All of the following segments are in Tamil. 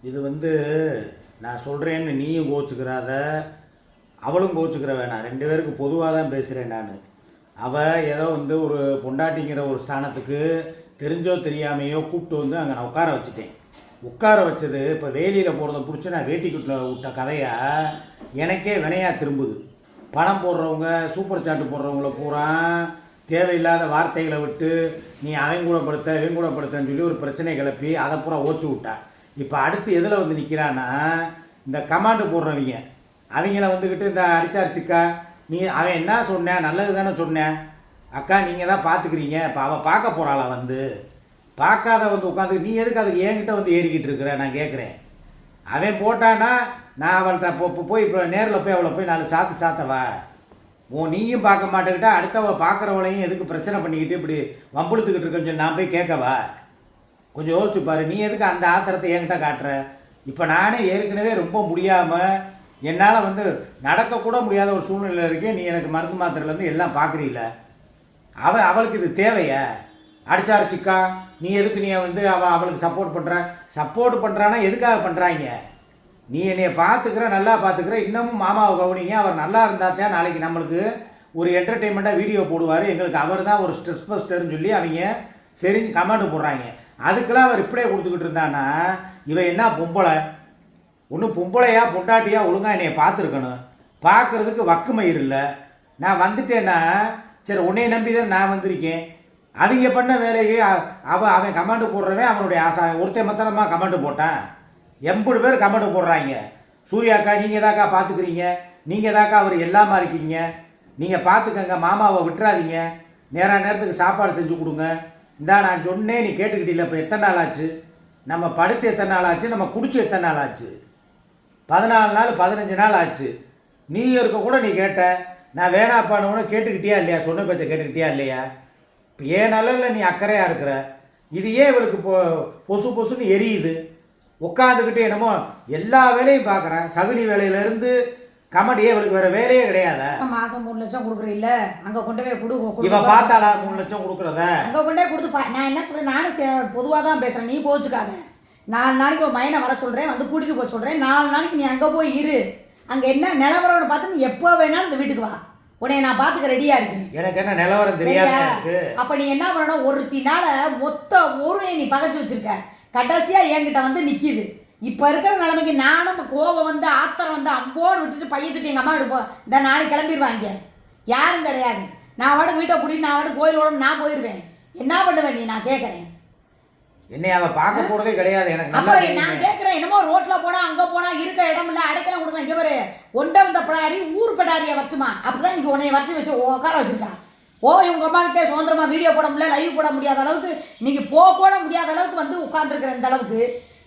இது நான் சொல்கிறேன்னு நீயும் கோச்சுக்கிறாத, அவளும் கோச்சுக்கிற வேணாம். ரெண்டு பேருக்கு பொதுவாக தான் பேசுகிறேன் நான். அவள் ஏதோ ஒரு பொண்டாட்டிங்கிற ஒரு ஸ்தானத்துக்கு தெரிஞ்சோ தெரியாமையோ கூப்பிட்டு அங்கே நான் உட்கார வச்சுட்டேன். உட்கார வச்சது இப்போ வேலியில் போகிறத பிடிச்சி நான் வேட்டிக்குள்ள விட்ட கதையாக எனக்கே வினையாக திரும்புது. பணம் போடுறவங்க, சூப்பர் சாட்டு போடுறவங்கள பூரா தேவையில்லாத வார்த்தைகளை விட்டு நீ அவன் கூட படுத்த இவன் கூட படுத்தன்னு சொல்லி ஒரு பிரச்சனை கிளப்பி அதை பூரா ஓச்சு விட்டா. இப்போ அடுத்து எதில் நிற்கிறான்னா, இந்த கமாண்டு போடுறவங்க அவங்கள வந்துக்கிட்டு இந்த அடிச்சாரிச்சிக்கா நீ அவன் என்ன சொன்னேன், நல்லது தானே சொன்னேன் அக்கா, நீங்கள் தான் பார்த்துக்கிறீங்க. இப்போ அவள் பார்க்க போகிறாளா? பார்க்காத உட்காந்து நீ எதுக்கு அதுக்கு என்கிட்ட ஏறிக்கிட்டு இருக்கிற நான் கேட்குறேன். அவன் போட்டானா நான் அவள்கிட்ட போய் இப்போ நேரில் போய் அவளை போய் 4 சாத்து சாத்தவா? நீயும் பார்க்க மாட்டேக்கிட்டா அடுத்தவ பார்க்குறவளையும் எதுக்கு பிரச்சனை பண்ணிக்கிட்டு இப்படி வம்புழுத்துக்கிட்டு இருக்கன்னு சொல்லி நான் போய் கேட்கவா? கொஞ்சம் யோசிச்சு பாரு. நீ எதுக்கு அந்த ஆத்திரத்தை என்கிட்ட காட்டுற? இப்போ நானே ஏற்கனவே ரொம்ப முடியாமல் என்னால் நடக்கக்கூட முடியாத ஒரு சூழ்நிலை இருக்கேன். நீ எனக்கு மருந்து மாத்திரையிலேருந்து எல்லாம் பார்க்குறீல்ல. அவளுக்கு இது தேவையா? அடிச்சாரிச்சிக்கா நீ எதுக்கு நீ அவளுக்கு சப்போர்ட் பண்ணுறான்னா எதுக்காக பண்ணுறாங்க? நீ என்னைய பார்த்துக்கிற, நல்லா பார்த்துக்கிற, இன்னமும் மாமாவை கவனிங்க. அவர் நல்லா இருந்தால் தான் நாளைக்கு நம்மளுக்கு ஒரு என்டர்டெயின்மெண்ட்டாக வீடியோ போடுவார். எங்களுக்கு அவர் தான் ஒரு ஸ்ட்ரெஸ் பஸ்டர்னு சொல்லி அவங்க சரி கமெண்ட் போடுறாங்க. அதுக்கெல்லாம் அவர் இப்படியே கொடுத்துக்கிட்டு இருந்தான்னா இவன் என்ன பொம்பளை? ஒன்றும் பொம்பளையா பொண்டாட்டியா ஒழுங்காக என்னைய பார்த்துருக்கணும். பார்க்குறதுக்கு வக்குமயிர் இல்லை. நான் வந்துட்டேன்னா சரி உன்னைய நம்பி தான் நான் வந்திருக்கேன். அவங்க பண்ண வேலைக்கு அவன் கமெண்ட் போடுறவன் அவனுடைய ஆசை. ஒருத்தன் மத்தனமாக கமெண்ட் போட்டான். 80 பேர் கமெண்ட் போடுறாங்க. சூர்யாக்கா நீங்கள் தாக்கா பார்த்துக்கிறீங்க, நீங்கள் தாக்கா அவர் எல்லாமா இருக்கீங்க, நீங்கள் பார்த்துக்கங்க, மாமாவை விட்டுறாதீங்க, நேரத்துக்கு சாப்பாடு செஞ்சு கொடுங்க. இந்தா நான் சொன்னேன் நீ கேட்டுக்கிட்டீங்களா? இப்போ எத்தனை நாள் ஆச்சு? நம்ம படுத்து எத்தனை நாள் ஆச்சு? நம்ம குடிச்சு எத்தனை நாள் ஆச்சு? 14 நாள் 15 நாள் ஆச்சு. நீ இருக்க கூட நீ கேட்ட. நான் வேணாப்பானவனு கேட்டுக்கிட்டியா இல்லையா? சொன்ன பேச்சை கேட்டுக்கிட்டியா இல்லையா? இப்போ ஏன் நல்ல நீ அக்கறையாக இருக்கிற. இது ஏன் இவளுக்கு பொசுன்னு எரியுது? உட்காந்துக்கிட்டு என்னமோ எல்லா வேலையும் பார்க்குறேன். சகுனி வேலையிலேருந்து கமெடியே இவளுக்கு வேறு வேலையே கிடையாது. மாதம் 3 லட்சம் கொடுக்குறீல்ல, அங்கே கொண்டு போய் கொடு. இவன் பார்த்தாளா 3 லட்சம் கொடுக்குறத? அங்கே கொண்டே கொடுத்து நான் என்ன சொல்கிறேன், நானும் பொதுவாக தான் பேசுகிறேன், நீ கோச்சுக்காத. 4 நாளைக்கு ஒரு மைனை வர சொல்கிறேன், கூட்டிகிட்டு போக சொல்கிறேன். 4 நாளைக்கு நீ அங்கே போய் இரு. அங்கே என்ன நிலவரம்னு பார்த்து நீ எப்போ வேணாலும் இந்த வீட்டுக்கு வா. உன்னை நான் பார்த்துக்க ரெடியாக இருக்கேன். எனக்கு என்ன நிலவரம் தெரியாது. அப்போ நீ என்ன பண்ணணும், ஒருத்தினால மொத்த ஊரையை நீ பகைச்சு வச்சுருக்க. கடைசியாக என்கிட்ட நிற்கிது. இப்போ இருக்கிற நிலைமைக்கு நானும் கோபம் ஆத்திரம் அம்போடு விட்டுட்டு பையன் தூட்டி எங்கள் அம்மா எடுப்போம். இந்த நாளைக்கு கிளம்பிடுவாங்க. யாரும் கிடையாது. நான் வாடகை வீட்டை கூட்டிட்டு நான் வாடகை கோயிலோட நான் போயிடுவேன். என்ன பண்ணுவேன் நீ? நான் கேட்குறேன். என்னை அவள் பார்க்க போகிறதே கிடையாது. எனக்கு அப்புறம் நான் கேட்குறேன், என்னமோ ரோட்டில் போனால் அங்கே போனால் இருக்க இடம் இல்லை, அடைக்கலாம் கொடுங்க. இங்கே பாரு, ஒன்றை வந்த படாரி ஊர் படாரியை வரட்டுமா? அப்போ தான் இன்றைக்கி உன்னைய வரட்டி வச்சு உட்கார வச்சுருக்கா. இவங்க அம்மாவுக்கே சுதந்திரமாக வீடியோ போட முடியல, லைவ் போட முடியாத அளவுக்கு, இன்றைக்கி போட முடியாத அளவுக்கு உட்காந்துருக்குறேன். இந்த அளவுக்கு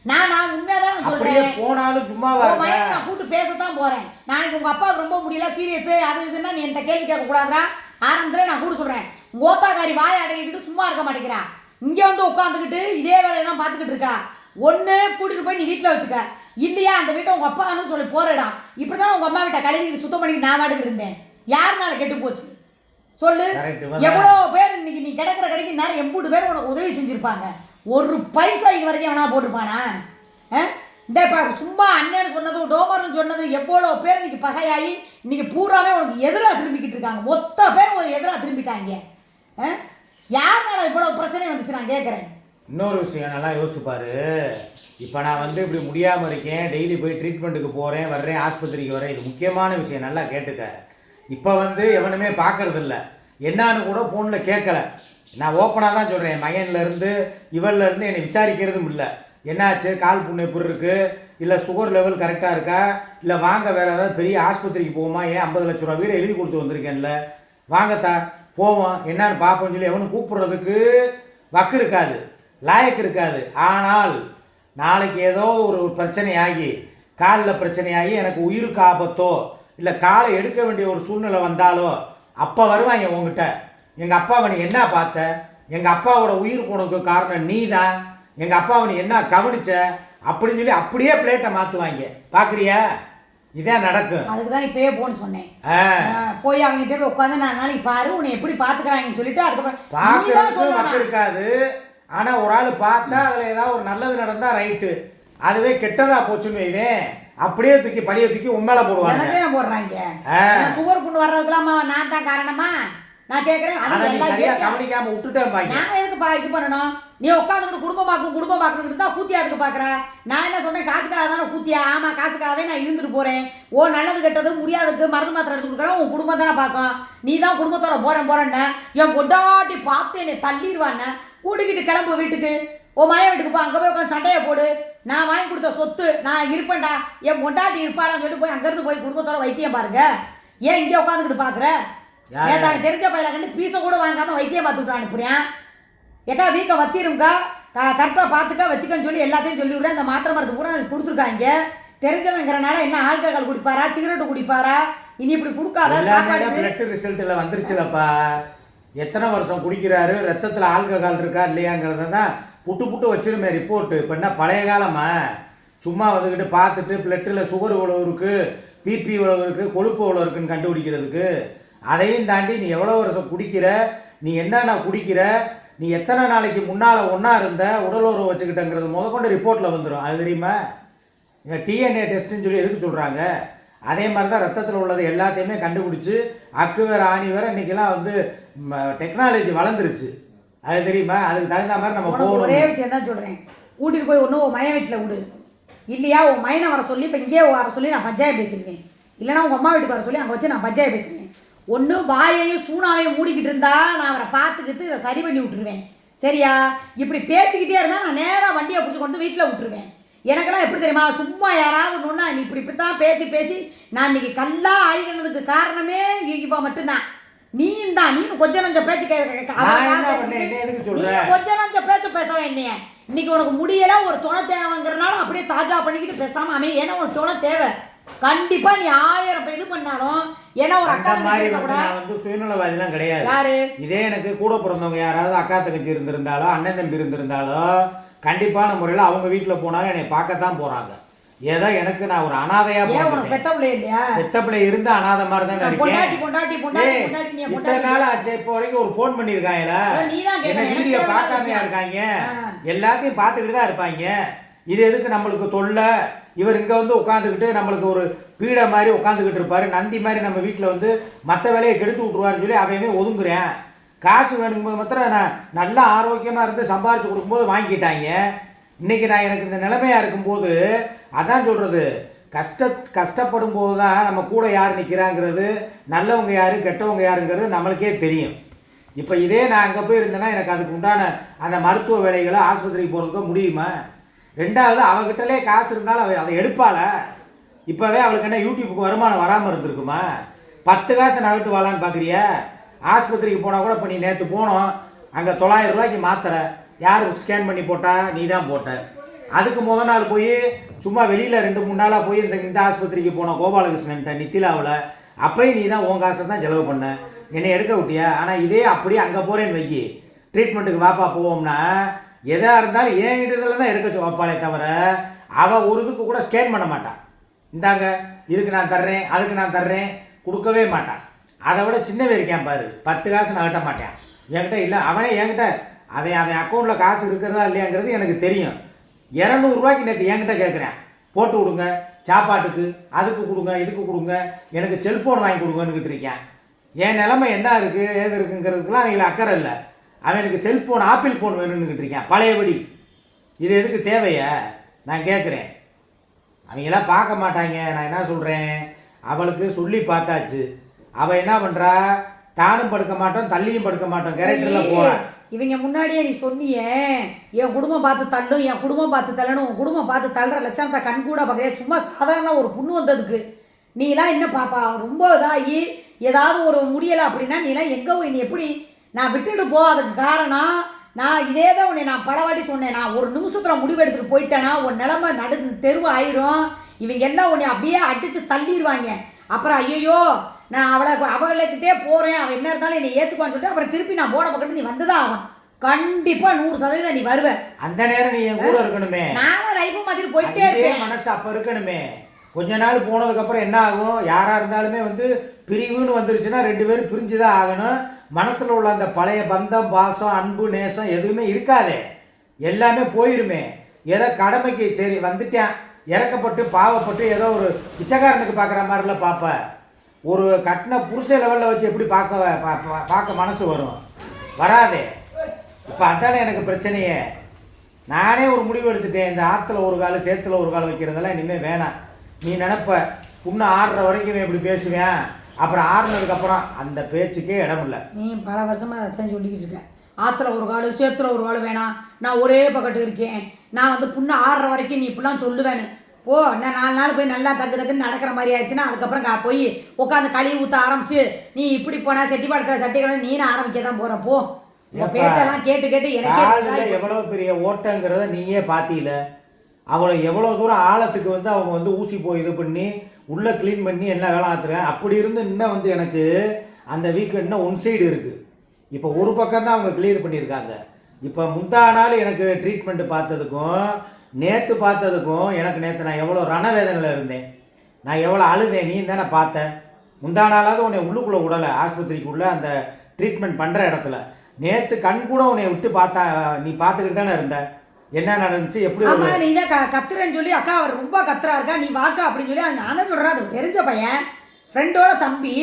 நான் உண்மையாக தான் சொல்கிறேன். போனாலும் சும்மா நான் கூப்பிட்டு பேசத்தான் போகிறேன். நாளைக்கு உங்கள் அப்பாவுக்கு ரொம்ப முடியல, சீரியஸு அது இதுன்னா நீ என்கிட்ட கேள்வி கேட்கக்கூடாதுரா. ஆரம்பத்தில் நான் கூட சொல்கிறேன், உங்கள் ஓத்தாக்காரி வாயை அடங்கிக்கிட்டு சும்மா இருக்க மாட்டேங்கிறா. இங்கே உட்காந்துக்கிட்டு இதே வேலையை தான் பார்த்துக்கிட்டு இருக்கா. ஒன்று கூட்டிகிட்டு போய் நீ வீட்டில் வச்சுக்க, இல்லையா அந்த வீட்டை உங்கள் அப்பான்னு சொல்லி போறிடான். இப்படி தான் உங்கள் அம்மா வீட்டை கழுவிக்கிட்டு சுத்தம் பண்ணிக்கிட்டு நான் வாடகை இருந்தேன். யாருனால கெட்டு போச்சு சொல்லு? எவ்வளோ பேர் இன்னைக்கு நீ கிடக்கிற கடைக்கு நேரம் 80 பேர் உனக்கு உதவி செஞ்சுருப்பாங்க. ஒரு பைசா இது வரைக்கும் எவனா போட்டிருப்பானா? இந்த சும்மா அண்ணன்னு சொன்னது டோமர்னு சொன்னது எவ்வளோ பேர் இன்னைக்கு பகையாகி இன்னைக்கு பூராவே உனக்கு எதிராக திரும்பிக்கிட்டு இருக்காங்க. மொத்த பேர் எதிராக திரும்பிட்டாங்க. யாருனால இவ்வளோ பிரச்சனை வந்துச்சு நான் கேட்குறேன். இன்னொரு விஷயம் நல்லா யோசிச்சுப்பாரு. இப்போ நான் இப்படி முடியாமல் இருக்கேன், டெய்லி போய் ட்ரீட்மெண்ட்டுக்கு போகிறேன் வர்றேன், ஆஸ்பத்திரிக்கு வரேன். இது முக்கியமான விஷயம், நல்லா கேட்டுக்க. இப்போ எவனுமே பார்க்கறதில்ல, என்னான்னு கூட ஃபோனில் கேட்கல. நான் ஓப்பனாக தான் சொல்கிறேன். மகன்லேருந்து இவள்லேருந்து என்னை விசாரிக்கிறதும் இல்லை. என்னாச்சு, கால் புண்ணு எப்படி இருக்குது, இல்லை சுகர் லெவல் கரெக்டாக இருக்கா, இல்லை வாங்க வேறு ஏதாவது பெரிய ஆஸ்பத்திரிக்கு போவோமா, ஏன் 50 லட்ச ரூபா வீடு எழுதி கொடுத்து வந்திருக்கேன்ல, வாங்கத்தா போவோம் என்னான்னு பார்ப்போம்னு சொல்லி எவனும் கூப்பிட்றதுக்கு வக்கு இருக்காது, லாயக்கு இருக்காது. ஆனால் நாளைக்கு ஏதோ ஒரு பிரச்சனையாகி, காலில் பிரச்சனையாகி எனக்கு உயிருக்கு ஆபத்தோ இல்லை காலை எடுக்க வேண்டிய ஒரு சூழ்நிலை வந்தாலோ அப்போ வருவாங்க உங்ககிட்ட. எங்கள் அப்பாவை நீ என்ன பார்த்த, எங்கள் அப்பாவோட உயிர் போனதுக்கு காரணம் நீ தான், எங்கள் அப்பாவை நீ என்ன கவனிச்ச அப்படின்னு சொல்லி அப்படியே பிளேட்டை மாற்றுவாங்க. பார்க்குறியா? இதான் நடக்கும். அதுக்கு தான் இப்போயே போன்னு சொன்னேன். போய் அவங்ககிட்ட போய் உட்காந்து நான் நாளைக்கு பாரு உன்னை எப்படி பார்த்துக்கிறாங்கன்னு சொல்லிட்டு அதுக்கப்புறம் பார்க்கறதுக்கு இருக்காது. ஆனால் ஒரு ஆள் பார்த்தா அதில் ஏதாவது ஒரு நல்லது நடந்தால் ரைட்டு, அதுவே கெட்டதா போச்சுன்னு வைவேன், அப்படியே தூக்கி பழிய தூக்கி உண்மையில போடுவாங்க. எனக்கே போடுறாங்க. சுகர் கொண்டு வர்றதுக்கெல்லாம் நான் தான் காரணமா? நான் கேட்கறேன். கவனிக்காம விட்டுட்டேன். நான் எதுக்குப்பா இது பண்ணணும்? நீ உட்காந்துக்கிட்டு குடும்பம் பார்க்கணும் தான் கூத்தியா அதுக்கு பாக்குற. நான் என்ன சொன்னேன்? காசுக்காக தானே கூத்தியா? ஆமா, காசுக்காகவே நான் இருந்துட்டு போறேன். ஓ நல்லது கெட்டது முடியாதுக்கு மருந்து மாத்திரை எடுத்து கொடுக்குறேன். உன் குடும்பம் தானே பார்க்கும். நீ தான் குடும்பத்தோட போறேன்னு என் கொண்டாட்டி பார்த்து என்னை தள்ளிடுவான்னு கூட்டிக்கிட்டு கிளம்பு வீட்டுக்கு. ஓ மய வீட்டுக்கு போ, அங்கே போய் உட்காந்து சண்டையை போடு. நான் வாங்கி கொடுத்த சொத்து நான் இருப்பேன்டா, என் கொண்டாட்டி இருப்பாடான்னு சொல்லிட்டு போய் அங்கேருந்து போய் குடும்பத்தோட வைத்தியம் பாருங்க. ஏன் இங்கே உட்காந்துக்கிட்டு பார்க்குற? ஏன் தெரிஞ்ச பையில கண்டு பீஸை கூட வாங்காமல் வைத்தியம் பார்த்துக்கிட்டு அனுப்புறேன். ஏக்கா வீக்கம் வத்திரும்க்கா, கரெக்டாக பார்த்துக்கா வச்சுக்கன்னு சொல்லி எல்லாத்தையும் சொல்லிவிடுறேன். இந்த மாத்திரை மருந்து பூரா கொடுத்துருக்காங்க. தெரிஞ்சவங்கிறனால என்ன ஆல்கஹால் குடிப்பாரா, சிகரெட்டு குடிப்பாரா? இனி இப்படி கொடுக்காத சாப்பாடு. பிளட் ரிசல்ட்டில் வந்துருச்சுலப்பா. எத்தனை வருஷம் குடிக்கிறாரு, ரத்தத்தில் ஆல்கஹால் இருக்கா இல்லையாங்கிறத தான் புட்டு வச்சிருமே ரிப்போர்ட்டு. இப்போ என்ன பழைய காலமா? சும்மா வந்துக்கிட்டு பார்த்துட்டு பிளட்டில் சுகர் இவ்வளோ இருக்குது, பிபி இவ்வளோ இருக்குது, கொழுப்பு இவ்வளோ இருக்குன்னு கண்டுபிடிக்கிறதுக்கு. அதையும் தாண்டி நீ எவ்வளோ வருஷம் குடிக்கிற, நீ என்னென்ன குடிக்கிற, நீ எத்தனை நாளைக்கு முன்னால் ஒன்றா இருந்த, உடல் உறவு வச்சுக்கிட்டங்கிறது முதற்கொண்டு ரிப்போர்ட்டில் வந்துடும். அது தெரியுமா? இங்கே டிஎன்ஏ டெஸ்ட்டுன்னு சொல்லி எதுக்கு சொல்கிறாங்க? அதே மாதிரி தான் ரத்தத்தில் உள்ளது எல்லாத்தையுமே கண்டுபிடிச்சி அக்கு வேறு ஆணி வேறு இன்றைக்கெல்லாம் வந்து டெக்னாலஜி வளர்ந்துருச்சு. அது தெரியுமா? அதுக்கு தகுந்த மாதிரி நம்ம போகணும். ஒரே விஷயம் தான் சொல்கிறேன். கூட்டிகிட்டு போய் ஒன்றும் உன் மயன் வீட்டில் விடு. இல்லையா உன் மயனை வர சொல்லி இப்போ இங்கேயே வர சொல்லி நான் பஞ்சாயத்து பேசிடுவேன். இல்லைனா உங்கள் அம்மா வீட்டுக்கு வர சொல்லி அங்கே வச்சு நான் பஞ்சாயத்து பேசுவேன். ஒன்று வாயையும் சூனாவையும் மூடிக்கிட்டு இருந்தா நான் அவரை பார்த்துக்கிட்டு இதை சரி பண்ணி விட்டுருவேன். சரியா? இப்படி பேசிக்கிட்டே இருந்தால் நான் நேராக வண்டியை பிடிச்சி கொண்டு வீட்டில் விட்டுருவேன். எனக்கெல்லாம் எப்படி தெரியுமா? சும்மா யாராவது ஒன்றுனா நீ இப்படித்தான் பேசி நான் இன்னைக்கு கல்லா ஆகிக்கிறதுக்கு காரணமே இவ மட்டும்தான். நீயும் தான். நீனும் கொஞ்சம் நஞ்ச பேச்சு கொஞ்சம் நஞ்ச பேச்சு பேசலாம். என்னைய இன்னைக்கு உனக்கு முடியல, ஒரு துணை தேவைங்கிறனால அப்படியே தாஜா பண்ணிக்கிட்டு பேசாம அமைய. ஏன்னா உனக்கு துணை தேவை. கண்டிப்பா நீ 1000 இது பண்ணாலும் ஏன்னா ஒரு அக்கா தங்கச்சி கூட வந்து சுயநலவாதிலாம் கிடையாது. யாரு? இதே எனக்கு கூட பிறந்தவங்க யாராவது அக்கா தங்கச்சி இருந்திருந்தாலோ அண்ணன் தம்பி இருந்திருந்தாலோ கண்டிப்பான முறையில் அவங்க வீட்டில் போனாலும் என்னை பார்க்கத்தான் போறாங்க. ஏதோ எனக்கு நான் ஒரு அனாதையா பெத்த பிள்ளை இல்லையா? பெத்த பிள்ளை இருந்து அனாதை மாதிரி தான் இருக்கேன். இத்தனை நாள் ஆச்சு. இப்போ வரைக்கும் ஒரு ஃபோன் பண்ணியிருக்காங்களா? என்ன வீடியோ பார்க்காமையா இருக்காங்க? எல்லாத்தையும் பார்த்துக்கிட்டு தான் இருப்பாங்க. இது எதுக்கு நம்மளுக்கு தொல்லை? இவர் இங்கே வந்து உட்காந்துக்கிட்டு நம்மளுக்கு ஒரு பீடை மாதிரி உட்காந்துக்கிட்டு இருப்பாரு, நந்தி மாதிரி நம்ம வீட்டில் வந்து மற்ற வேலையை கெடுத்து விட்ருவாருன்னு சொல்லி அவையவே ஒதுங்குறேன். காசு வேணும்போது மாத்திரம் நான் நல்லா ஆரோக்கியமாக இருந்து சம்பாரிச்சு கொடுக்கும்போது வாங்கிட்டாங்க. இன்றைக்கி நான் எனக்கு இந்த நிலைமையாக இருக்கும்போது அதான் சொல்கிறது, கஷ்டப்படும் போது தான் நம்ம கூட யார் நிற்கிறாங்கிறது, நல்லவங்க யார் கெட்டவங்க யாருங்கிறது நம்மளுக்கே தெரியும். இப்போ இதே நான் அங்கே போய் இருந்தேன்னா எனக்கு அதுக்கு உண்டான அந்த மருத்துவ வேலைகளை ஆஸ்பத்திரிக்கு போகிறதுக்கு முடியுமா? ரெண்டாவது அவகிட்டலே காசு இருந்தாலும் அவள் அதை எடுப்பாள. இப்போவே அவளுக்கு என்ன யூடியூப்புக்கு வருமானம் வராமல் இருந்திருக்குமா? 10 காசு நகட்டு வாழான்னு பார்க்குறியா? ஆஸ்பத்திரிக்கு போனால் கூட இப்போ நீ நேற்று போனோம், அங்கே 900 ரூபாய்க்கு மாத்திரை யார் ஸ்கேன் பண்ணி போட்டா? நீ தான் போட்ட. அதுக்கு முதல் நாள் போய் சும்மா வெளியில் 2-3 நாளாக போய் இந்த ஆஸ்பத்திரிக்கு போனோம் கோபாலகிருஷ்ணன்ட்ட நித்திலாவில். அப்போயும் நீ தான் உன் காசை தான் செலவு பண்ண, என்னை எடுக்க விட்டியா? ஆனால் இதே அப்படியே அங்கே போகிறேன்னு வைக்கி, ட்ரீட்மெண்ட்டுக்கு வாப்பா போவோம்னா எதாக இருந்தாலும் என்கிட்ட இதில் தான் எடுக்க வைப்பாளே தவிர அவள் ஒரு இதுக்கு கூட ஸ்கேன் பண்ண மாட்டான். இந்தாங்க இதுக்கு நான் தர்றேன் அதுக்கு நான் தர்றேன் கொடுக்கவே மாட்டான். அதை விட சின்னவே இருக்கேன் பாரு, 10 காசு நான் கட்ட மாட்டேன். என்கிட்ட இல்லை, அவனே என்கிட்ட அவன் அக்கௌண்ட்டில் காசு இருக்கிறதா இல்லையாங்கிறது எனக்கு தெரியும். 200 ரூபாய்க்கு நேற்று என்கிட்ட கேட்குறேன், போட்டு விடுங்க சாப்பாட்டுக்கு, அதுக்கு கொடுங்க இதுக்கு கொடுங்க, எனக்கு செல்ஃபோன் வாங்கி கொடுங்கன்னுக்கிட்டு இருக்கேன். என் நிலைமை என்ன இருக்குது ஏது இருக்குங்கிறதுக்கெலாம் அவங்களுக்கு அக்கறை இல்லை. அவன் எனக்கு செல்ஃபோன் ஆப்பிள் ஃபோன் வேணும்னுக்கிட்டு இருக்கேன் பழையபடி. இது எதுக்கு தேவையா நான் கேட்குறேன். அவங்களாம் பார்க்க மாட்டாங்க. நான் என்ன சொல்கிறேன், அவளுக்கு சொல்லி பார்த்தாச்சு. அவள் என்ன பண்ணுறா, தானும் படுக்க மாட்டோம் தள்ளியும் படுக்க மாட்டோம் கேரக்டரில் போகிறான். இவங்க முன்னாடியே நீ சொன்னியே என் குடும்பம் பார்த்து தள்ளும் என் குடும்பம் பார்த்து தள்ளணும், உன் குடும்பம் பார்த்து தள்ளுற லட்சணத்தை கண் கூட பார்க்குறியா? சும்மா சாதாரண ஒரு புண்ணு வந்ததுக்கு நீலாம் என்ன பாப்பா ரொம்ப இதாகி ஏதாவது ஒரு முடியலை அப்படின்னா நீலாம் எங்கே போய் நீ எப்படி நான் விட்டுட்டு போ. அதுக்கு காரணம் நான் இதே தான் உன்னை நான் பலவாட்டி சொன்னேன். நான் ஒரு நிமிஷத்தில் முடிவு எடுத்துகிட்டு போயிட்டேன்னா உன் நிலமை தெருவு ஆயிரும். இவங்க எல்லாம் உன்னை அப்படியே அடித்து தள்ளிடுவாங்க. அப்புறம் ஐயோ நான் அவளைக்கிட்டே போகிறேன், அவள் என்ன இருந்தாலும் என்னை ஏற்றுக்குவான்னு சொல்லிட்டு அப்புறம் திருப்பி நான் போட பக்கத்து நீ வந்து தான் ஆகும். கண்டிப்பாக 100% நீ வருவேன். அந்த நேரம் நீ என் கூட இருக்கணுமே. நானும் லைஃப் மாதிரி போயிட்டே இருக்கேன். மனசு அப்போ இருக்கணுமே. கொஞ்ச நாள் போனதுக்கப்புறம் என்ன ஆகும், யாராக இருந்தாலுமே வந்து பிரிவுன்னு வந்துருச்சுன்னா 2 பேரும் பிரிஞ்சு தான் ஆகணும். மனசில் உள்ள அந்த பழைய பந்தம் பாசம் அன்பு நேசம் எதுவுமே இருக்காதே, எல்லாமே போயிருமே. ஏதோ கடமைக்கு சரி வந்துட்டேன், இறக்கப்பட்டு பாவப்பட்டு ஏதோ ஒரு பிச்சைக்காரனுக்கு பார்க்குற மாதிரிலாம் பார்ப்ப. ஒரு கட்டின புருஷ லெவலில் வச்சு எப்படி பார்க்க மனசு வரும்? வராதே. இப்போ அதானே எனக்கு பிரச்சனையே. நானே ஒரு முடிவு எடுத்துட்டேன், இந்த ஆற்றுல ஒரு கால் சேத்துல ஒரு கால் வைக்கிறதெல்லாம் இனிமேல் வேணாம். நீ நினப்ப புண்ணு ஆடுற வரைக்கும் இப்படி பேசுவேன், அப்புறம் ஆறுனதுக்கப்புறம் அந்த பேச்சுக்கே இடம் இல்லை. நீ பல வருஷமாக அதைத்தான் சொல்லிக்கிட்டு இருக்கேன். ஆற்றுல ஒரு கால் சேத்துல ஒரு கால் வேணாம், நான் ஒரே பக்கத்து இருக்கேன், நான் வந்து புண்ணு ஆடுற வரைக்கும் நீ இப்படிலாம் சொல்லுவேன்னு. போ, நான் 4 நாள் போய் நல்லா டக்குன்னு நடக்கிற மாதிரி ஆயிடுச்சுன்னா அதுக்கப்புறம் போய் உட்காந்து கழுவி ஊற்ற ஆரம்பிச்சு நீ இப்படி போனால் செட்டி படுக்கிற சட்டைகளை நீனு ஆரம்பிக்க தான் போகிற. போ, பேச்செல்லாம் கேட்டு எனக்கே எவ்வளோ பெரிய ஓட்டங்கிறத நீயே பார்த்தீல. அவளை எவ்வளோ தூரம் ஆழத்துக்கு வந்து அவங்க வந்து ஊசி போய் இது பண்ணி உள்ளே க்ளீன் பண்ணி எல்லாம் வேலை ஆத்துறேன். அப்படி இருந்து இன்னும் வந்து எனக்கு அந்த வீக் இன்னும் ஒன் சைடு இருக்குது. இப்போ ஒரு பக்கம் தான் அவங்க கிளியர் பண்ணியிருக்காங்க. இப்போ முந்தா நாள் எனக்கு ட்ரீட்மெண்ட்டு பார்த்ததுக்கும் நேற்று பார்த்ததுக்கும் எனக்கு நான் எவ்வளோ ரணவேதனையில் இருந்தேன், நான் எவ்வளோ அழுதேன் நீ தானே பார்த்தேன். முந்தா நாளாவது உன்னை உள்ளுக்குள்ளே விடலை, ஆஸ்பத்திரிக்குள்ளே அந்த ட்ரீட்மெண்ட் பண்ணுற இடத்துல. நேற்று கண் கூட உன்னை விட்டு பார்த்தா நீ பார்த்துக்கிட்டு தானே இருந்த. என்ன நடந்துச்சு எப்படி? ஆமாம், நீ தான் கத்துறேன்னு சொல்லி அக்கா அவர் ரொம்ப கத்துறா இருக்கா, நீ வாக்கா அப்படின்னு சொல்லி நானே சொல்கிறேன். அது தெரிஞ்ச பையன், ஃப்ரெண்டோட தம்பி,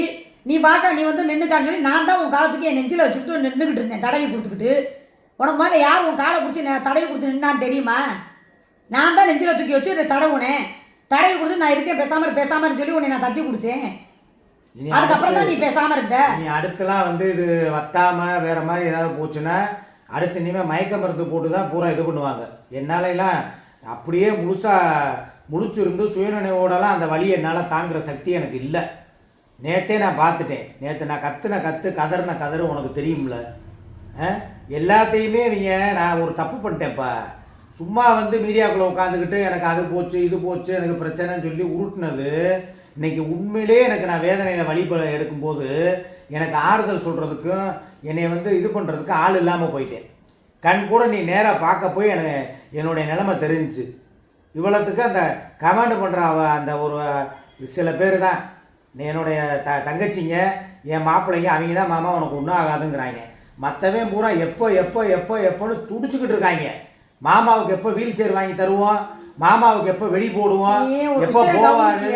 நீ வாக்கா நீ வந்து நின்றுக்கான்னு சொல்லி நான் தான் உன் காலத்துக்கு என் நெஞ்சில் வச்சுக்கிட்டு நின்றுக்கிட்டு இருந்தேன் தடவி கொடுத்துக்கிட்டு. உனக்கு மாதிரி யார் உன் காலை பிடிச்சி தடவி கொடுத்து நின்னான்னு தெரியுமா? நான் தான் நெஞ்சில் தூக்கி வச்சு தடவுனேன், தடவி கொடுத்து நான் இருக்கேன் பேசாமல் சொல்லி உன்னை நான் தட்டி கொடுத்தேன். அதுக்கப்புறம் தான் நீ பேசாமல் இருந்த. நீ அடுத்துலாம் வந்து இது வத்தாமல் வேறு மாதிரி ஏதாவது போச்சுன்னா அடுத்து இனிமேல் மயக்க மருந்து போட்டு தான் பூரா இது பண்ணுவாங்க. என்னாலலாம் அப்படியே முழிச்சிருந்து சுயநினைவோடலாம் அந்த வழியை என்னால் தாங்குகிற சக்தி எனக்கு இல்லை. நேற்றே நான் பார்த்துட்டேன். நேற்று நான் கதறின கதறு உனக்கு தெரியும்ல. எல்லாத்தையுமே இவங்க நான் ஒரு தப்பு பண்ணிட்டேன்ப்பா. சும்மா வந்து மீடியாக்குள்ளே உட்காந்துக்கிட்டு எனக்கு அது போச்சு இது போச்சு எனக்கு பிரச்சனைன்னு சொல்லி உருட்டுனது இன்றைக்கி உண்மையிலே எனக்கு நான் வேதனையில் வழிபட எடுக்கும்போது எனக்கு ஆறுதல் சொல்கிறதுக்கும் என்னை வந்து இது பண்ணுறதுக்கு ஆள் இல்லாமல் போயிட்டேன். கண் கூட நீ நேராக பார்க்க போய் எனக்கு என்னுடைய நிலைமை தெரிஞ்சிச்சு. இவ்வளோத்துக்கு அந்த கமெண்ட் பண்ணுற அந்த ஒரு சில பேர் தான் என்னுடைய தங்கச்சிங்க என் மாப்பிள்ளைங்க, அவங்க தான் மாமா உனக்கு ஒன்றும் ஆகாதுங்கிறாங்க. மற்றவன் பூரா எப்போன்னு துடிச்சுக்கிட்டு இருக்காங்க. மாமாவுக்கு எப்போ வீல் சேர் வாங்கி தருவோம், மாமாவுக்கு எப்போ வெடி போடுவோம், எப்போ போவாரு.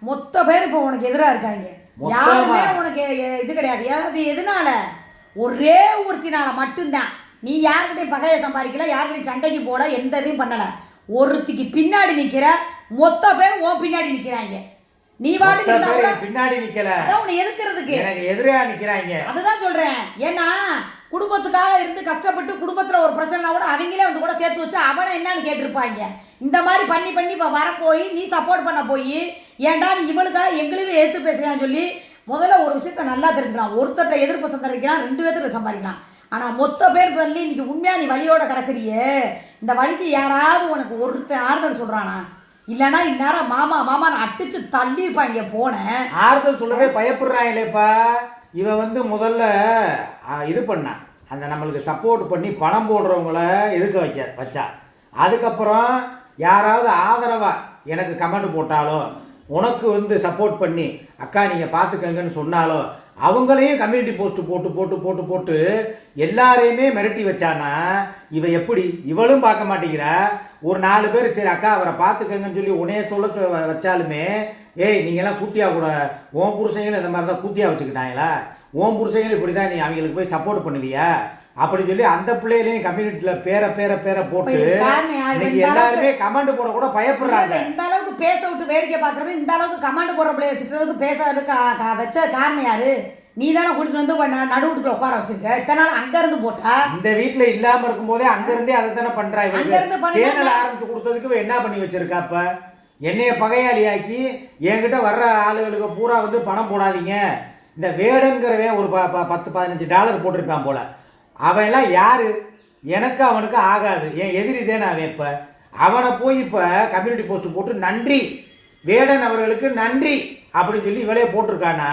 மொத்த பேர் இப்போ உனக்கு எதிராக இருக்காங்க. யாருமே உனக்கு இது கிடையாது. அது எதனால? ஒரே ஒருத்தினால மட்டும்தான். நீ யாருக்கிட்டையும் பகையை சம்பாதிக்கல, யாருக்கிட்டையும் சண்டைக்கு போட, எந்த இதையும் பண்ணலை. ஒருத்திக்கு பின்னாடி நிற்கிற மொத்த பேர் ஓ பின்னாடி நிற்கிறாங்க. நீ பாட்டுக்கு பின்னாடி நிக்கல, அதான் உன்னை எதுக்குறதுக்கு எனக்கு எதிரா நிக்கிறாங்க. அதுதான் சொல்றேன். ஏன்னா குடும்பத்துக்காக இருந்து கஷ்டப்பட்டு குடும்பத்துல ஒரு பிரச்சனை கூட அவங்களே வந்து கூட சேர்த்து வச்சு அவனை என்னன்னு கேட்டிருப்பாங்க. இந்த மாதிரி பண்ணி இப்போ வர போய் நீ சப்போர்ட் பண்ண போய் ஏன்டா நீ இவளுக்காக எங்களையுமே ஏற்று பேசுகிறான்னு சொல்லி முதல்ல ஒரு விஷயத்த நல்லா தெரிஞ்சுக்கலாம். ஒருத்தட்ட எதிர்ப்பு சம்பாதிக்கலாம், 2 பேர்த்துல சம்பாதிக்கலாம். ஆனால் மொத்த பேர் பண்ணி இன்னைக்கு உண்மையாக நீ வழியோட கிடக்குறியே, இந்த வழிக்கு யாராவது உனக்கு ஒருத்தர் ஆறுதல் சொல்கிறானா? இல்லைன்னா இந்நேரம் மாமா நான் அடிச்சு தள்ளியிருப்பாங்க. போனேன் ஆறுதல் சொல்லவே பயப்படுறாங்களேப்பா. இவன் வந்து முதல்ல இது பண்ணான், அந்த நம்மளுக்கு சப்போர்ட் பண்ணி பணம் போடுறவங்கள எதுக்க வச்சா. அதுக்கப்புறம் யாராவது ஆதரவாக எனக்கு கமெண்ட் போட்டாலோ, உனக்கு வந்து சப்போர்ட் பண்ணி அக்கா நீங்கள் பார்த்துக்கங்கன்னு சொன்னாலோ, அவங்களையும் கம்யூனிட்டி போஸ்ட்டு போட்டு எல்லாரையுமே மிரட்டி வச்சானா இவ எப்படி? இவளும் பார்க்க மாட்டேங்கிறா. ஒரு 4 பேர் சரி அக்கா அவரை பார்த்துக்கங்கன்னு சொல்லி உன்னைய சொல்ல வச்சாலுமே, ஏய் நீங்கள்லாம் கூத்தியா கூட உன் புருஷங்களும் இந்த மாதிரி தான் கூத்தியா வச்சுக்கிட்டாங்களா, உன் புருஷங்களும் இப்படி தான் நீ அவங்களுக்கு போய் சப்போர்ட் பண்ணுவியா அப்படின்னு சொல்லி அந்த பிள்ளைகளையும் கம்யூனிட்டியில் பேரை போட்டு எல்லாருமே கமெண்ட் போட கூட பயப்படுறாங்க. இந்த அளவுக்கு பேச விட்டு வேடிக்கை பார்க்கறது, இந்த அளவுக்கு கமெண்ட் போடுற பிள்ளைய திட்டுறதுக்கு பேசுறதுக்கு வச்ச காரணம் யாரு? நீ தானே கூட்டிட்டு வந்து நடுவுட்டுல உட்கார வச்சிருக்க. இத்தனை நாள் அங்க இருந்து போட்டா இந்த வீட்டுல இல்லாம இருக்கும் போதே அங்க இருந்தே அதை தானே பண்றா. சேனல் ஆரம்பிச்சு கொடுத்ததுக்கு என்ன பண்ணி வச்சிருக்கா? அப்ப என்னைய பகையாளியாக்கி என்கிட்ட வர்ற ஆளுகளுக்கு பூரா வந்து பணம் போடாதீங்க. இந்த வேடன்கிறவன் ஒரு $10-15 போட்டிருப்பான் போல. அவன்லாம் யாரு? எனக்கு அவனுக்கு ஆகாது, என் எதிரி தானே அவன். இப்போ அவனை போய் இப்போ கம்யூனிட்டி போஸ்ட் போட்டு நன்றி வேடன் அவர்களுக்கு நன்றி அப்படின்னு சொல்லி இவளே போட்டிருக்கானா,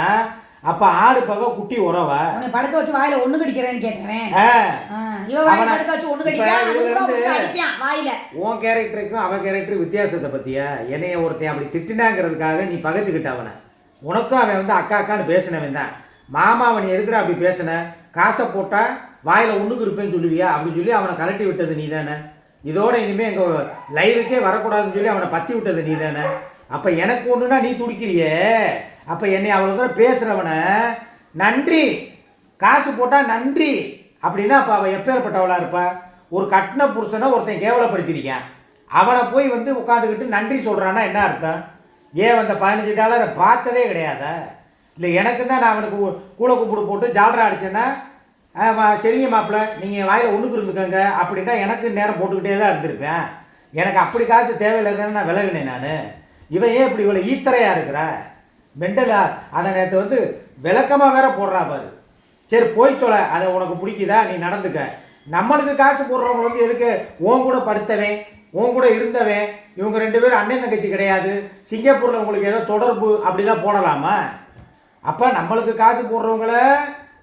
அப்ப ஆடு பக குட்டி உறவ உன்னை படுக்க வச்சு வாயில ஒண்ணு கடிக்கிறேன்னு கேட்டவன் இவன் வாயில படுக்க வச்சு ஒண்ணு கடிப்பான் வாயில. உன் கேரக்டருக்கும் அவன் கேரக்டர் வித்தியாசத்தை பத்தியா? என்னைய ஒருத்தன் அப்படி திட்டினாங்கிறதுக்காக நீ பகைச்சுக்கிட்ட அவனை. உனக்கும் அவன் வந்து அக்கான்னு பேசினவன் தான். மாமா அவன் எதுக்குற அப்படி பேசின? காசை போட்டா வாயில ஒண்ணுக்கு இருப்பேன்னு சொல்லுவியா அப்படின்னு சொல்லி அவனை கலட்டி விட்டது நீ தானே. இதோட இனிமேல் எங்கள் லைவுக்கே வரக்கூடாதுன்னு சொல்லி அவனை பற்றி விட்டது நீ தானே. அப்போ எனக்கு ஒன்றுனா நீ துடிக்கிறியே, அப்போ என்னை அவ்வளோ தூரம் பேசுகிறவனை நன்றி காசு போட்டால் நன்றி அப்படின்னா அப்போ அவள் எப்பேற்பட்டவளாக இருப்பா? ஒரு கட்டின புருஷனை ஒருத்தன் கேவலப்படுத்திருக்கான், அவனை போய் வந்து உட்காந்துக்கிட்டு நன்றி சொல்கிறான்னா என்ன அர்த்தம்? ஏன் அந்த $15 பார்த்ததே கிடையாதா? இல்லை எனக்கு தான் நான் அவனுக்கு கூளை கும்பிடு போட்டு ஜாலரா அடித்தேன்னா சரிங்க மாப்பிள்ள நீங்கள் வாயில் ஒன்றுக்கு இருந்துக்கங்க அப்படின்ட்டா எனக்கு நேரம் போட்டுக்கிட்டே தான் இருந்திருப்பேன். எனக்கு அப்படி காசு தேவையில்லைன்னு நான் விலகினேன் நான். இவன் ஏன் இப்படி இவ்வளோ ஈத்தரையாக இருக்கிறா மெண்டலா? அதை நேற்று வந்து விளக்கமாக வேற போடுறா பாரு. சரி போய் தொலை, அதை உனக்கு பிடிக்குதா நீ நடந்துக்க. நம்மளுக்கு காசு போடுறவங்க வந்து எதுக்கு உன் கூட படுத்தவன் உன் கூட இருந்தவன் இவங்க 2 பேரும் அண்ணன் தங்கச்சி கிடையாது, சிங்கப்பூரில் உங்களுக்கு ஏதோ தொடர்பு அப்படிலாம் போடலாமா? அப்போ நம்மளுக்கு காசு போடுறவங்கள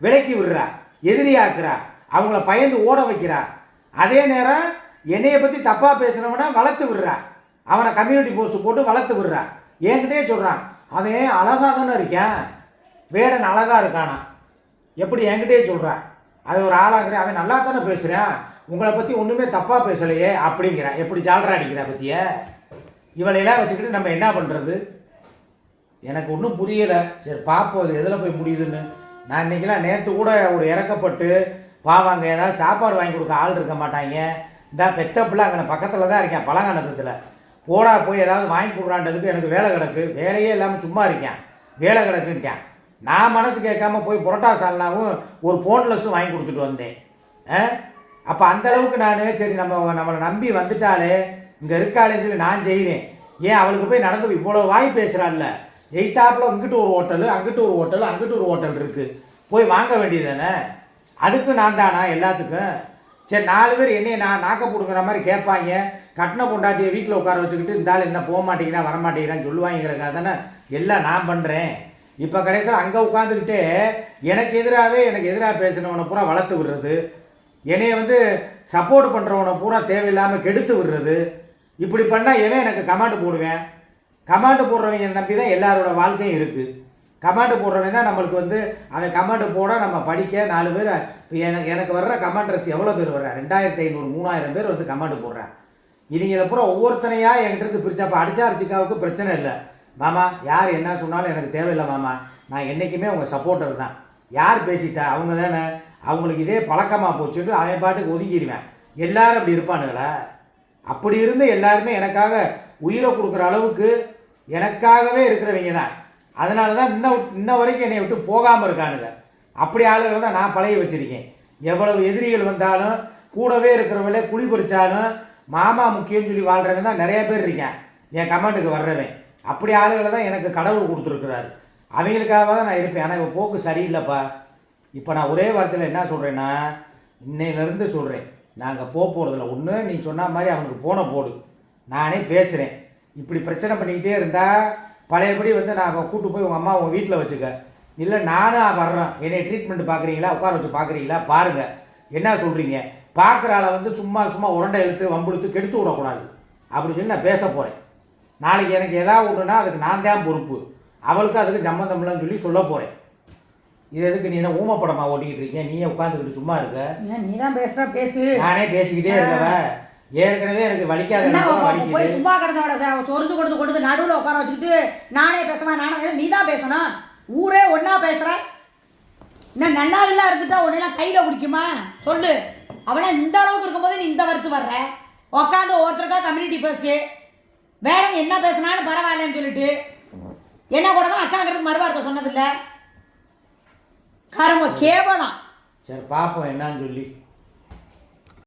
விலக்கி விடுறா, எதிரியாக்குறா, அவங்கள பயந்து ஓட வைக்கிறா. அதே நேரம் என்னையை பற்றி தப்பாக பேசுகிறவனை வளர்த்து விடுறா, அவனை கம்யூனிட்டி போஸ்ட் போட்டு வளர்த்து விடுறா. என்கிட்டே சொல்கிறான் அவன் அழகாக தானே இருக்கான், வேடன் அழகாக இருக்கானா, எப்படி என்கிட்டே சொல்கிறான். அவன் ஒரு ஆளாகிற, அவன் நல்லா தானே பேசுகிறான், உங்களை பற்றி ஒன்றுமே தப்பாக பேசலையே அப்படிங்கிறான். எப்படி ஜாலரா அடிக்கிறா பற்றிய? இவளையெல்லாம் வச்சுக்கிட்டு நம்ம என்ன பண்ணுறது? எனக்கு ஒன்றும் புரியலை. சரி பார்ப்போம் அது எதில் போய் முடியுதுன்னு. நான் இன்றைக்கெல்லாம் நேற்று கூட ஒரு இறக்கப்பட்டு பாவாங்க ஏதாவது சாப்பாடு வாங்கி கொடுக்க ஆள் இருக்க மாட்டாங்க. இந்த பெத்த பிள்ளை அங்கே பக்கத்தில் தான் இருக்கேன் பழங்கணத்தில், போடா போய் ஏதாவது வாங்கி கொடுக்குறான்றதுக்கு எனக்கு வேலை கிடக்கு, வேலையே இல்லாமல் சும்மா இருக்கேன், வேலை கிடக்குன்ட்டேன். நான் மனசு கேட்காம போய் புரோட்டா சால்னாவும் ஒரு போன்லெஸ்ஸும் வாங்கி கொடுத்துட்டு வந்தேன். அப்போ அந்தளவுக்கு நான் சரி நம்மளை நம்பி வந்துட்டாலே இங்கே இருக்காளேன்னு சொல்லி நான் செய்கிறேன். ஏன் அவளுக்கு போய் நடந்து இவ்வளோ வாய் பேசுகிறாள்ல, எய்த்தாப்பில் இங்கிட்டு ஒரு ஹோட்டலு அங்கிட்டு ஒரு ஹோட்டல் அங்கிட்டு ஒரு ஹோட்டல் இருக்குது, போய் வாங்க வேண்டியது தானே. அதுக்கு நான் தானா எல்லாத்துக்கும்? சரி 4 பேர் என்னையை நாக்க போடுங்கிற மாதிரி கேட்பாங்க, கட்டின பொண்டாட்டியை வீட்டில் உட்கார வச்சுக்கிட்டு இந்த ஆள் என்ன போக மாட்டேங்கிறா வர மாட்டேங்கிறான்னு சொல்லுவாங்கிறக்காக தானே எல்லாம் நான் பண்ணுறேன். இப்போ கடைசியில் அங்கே உட்காந்துக்கிட்டே எனக்கு எதிராக பேசுகிறவனை பூரா வளர்த்து விடுறது, என்னைய வந்து சப்போர்ட் பண்ணுறவனை பூரா தேவையில்லாமல் கெடுத்து விடுறது. இப்படி பண்ணால் எவன் எனக்கு கமாண்டு போடுவேன்? கமாண்டு போடுறவங்க நம்பி தான் எல்லாரோட வாழ்க்கையும் இருக்குது. கமாண்டு போடுறவங்க தான் நம்மளுக்கு வந்து அவன் கமாண்டு போட நம்ம படிக்க 4 பேர். இப்போ எனக்கு வர்ற கமாண்டர்ஸ் எவ்வளோ பேர் வர்றா? 2500 3000 பேர் வந்து கமாண்டு போடுறேன். இவங்களை பூரா ஒவ்வொருத்தனையாக என்கிட்ட பிரிச்சப்போ அடிச்சார்ச்சிக்காவுக்கு பிரச்சனை இல்லை மாமா, யார் என்ன சொன்னாலும் எனக்கு தேவையில்லை மாமா, நான் என்றைக்குமே உங்கள் சப்போர்ட்டர் தான். யார் பேசிட்டா அவங்க தானே, அவங்களுக்கு இதே பழக்கமாக போச்சுட்டு அவன் பாட்டுக்கு ஒதுங்கிடுவேன். எல்லாரும் அப்படி இருப்பானுங்களா? அப்படி இருந்து எல்லாருமே எனக்காக உயிரை கொடுக்குற அளவுக்கு எனக்காகவே இருக்கிறவங்க தான். அதனால தான் இன்ன வரைக்கும் என்னை விட்டு போகாமல் இருக்கானுங்க. அப்படி ஆளுகளை தான் நான் பழகி வச்சுருக்கேன். எவ்வளவு எதிரிகள் வந்தாலும் கூடவே இருக்கிறவங்களே குழி பறித்தாலும் மாமா முக்கியம்னு சொல்லி வாழ்கிறவங்க தான் நிறைய பேர் இருக்கேன் என் கமெண்ட்டுக்கு வர்றவன். அப்படி ஆளுகளை தான் எனக்கு கடவுள் கொடுத்துருக்குறாரு. அவங்களுக்காக தான் நான் இருப்பேன். ஆனால் இப்போ போக்கு சரியில்லைப்பா. இப்போ நான் ஒரே வார்த்தையில் என்ன சொல்கிறேன்னா, இன்னையிலேருந்து சொல்கிறேன், நாங்கள் போகிறதில்ல. ஒன்று நீ சொன்ன மாதிரி அவனுக்கு போன போடு, நானே பேசுகிறேன். இப்படி பிரச்சனை பண்ணிக்கிட்டே இருந்தால் பழையபடி வந்து நான் கூப்பிட்டு போய் உங்கள் அம்மா உங்கள் வீட்டில் வச்சுக்க, இல்லை நானும் வர்றேன், என்னை ட்ரீட்மெண்ட் பார்க்குறீங்களா, உட்கார வச்சு பார்க்குறீங்களா, பாருங்கள் என்ன சொல்கிறீங்க. பார்க்குற ஆளை வந்து சும்மா உரண்டை இழுத்து வம்புழுத்து கெடுத்து விடக்கூடாது அப்படின்னு சொல்லி நான் பேச போகிறேன். நாளைக்கு எனக்கு எதாவது ஒன்றுனா அதுக்கு நான் தான் பொறுப்பு, அவளுக்கு அதுக்கு சம்மந்தம் இல்லைன்னு சொல்லி சொல்ல போகிறேன். இது எதுக்கு நீ என்ன ஊமப்படமாக ஓட்டிக்கிட்டு இருக்கேன்? நீயே உட்காந்துக்கிட்டு சும்மா இருக்க? நீ தான் பேசுகிற பேசு. நானே பேசிக்கிட்டே இருக்கவ ஏற்கனவே எனக்கு வலிக்காத போய் சும்மா கிடந்தோட சொரிஞ்சு கொடுத்து நடுவில் உட்கார வச்சுக்கிட்டு நானே பேசுவேன் நானே நீ தான் பேசணும். ஊரே ஒன்றா பேசுகிற, இன்னும் நல்லா இல்லை இருந்துட்டா உன்னெல்லாம் கையில் குடிக்குமா சொல்லு? அவளை இந்த அளவுக்கு இருக்கும்போது நீ இந்த வருத்து வர்ற, உட்காந்து ஒருத்தருக்கா கம்யூனிட்டி பேசு, வேடம் என்ன பேசுனாலும் பரவாயில்லன்னு சொல்லிட்டு என்ன கூட தான் அக்காங்கிறது மறுவார்த்தை சொன்னதில்லை. கரும கேவலம். சரி பார்ப்போம் என்னன்னு சொல்லி.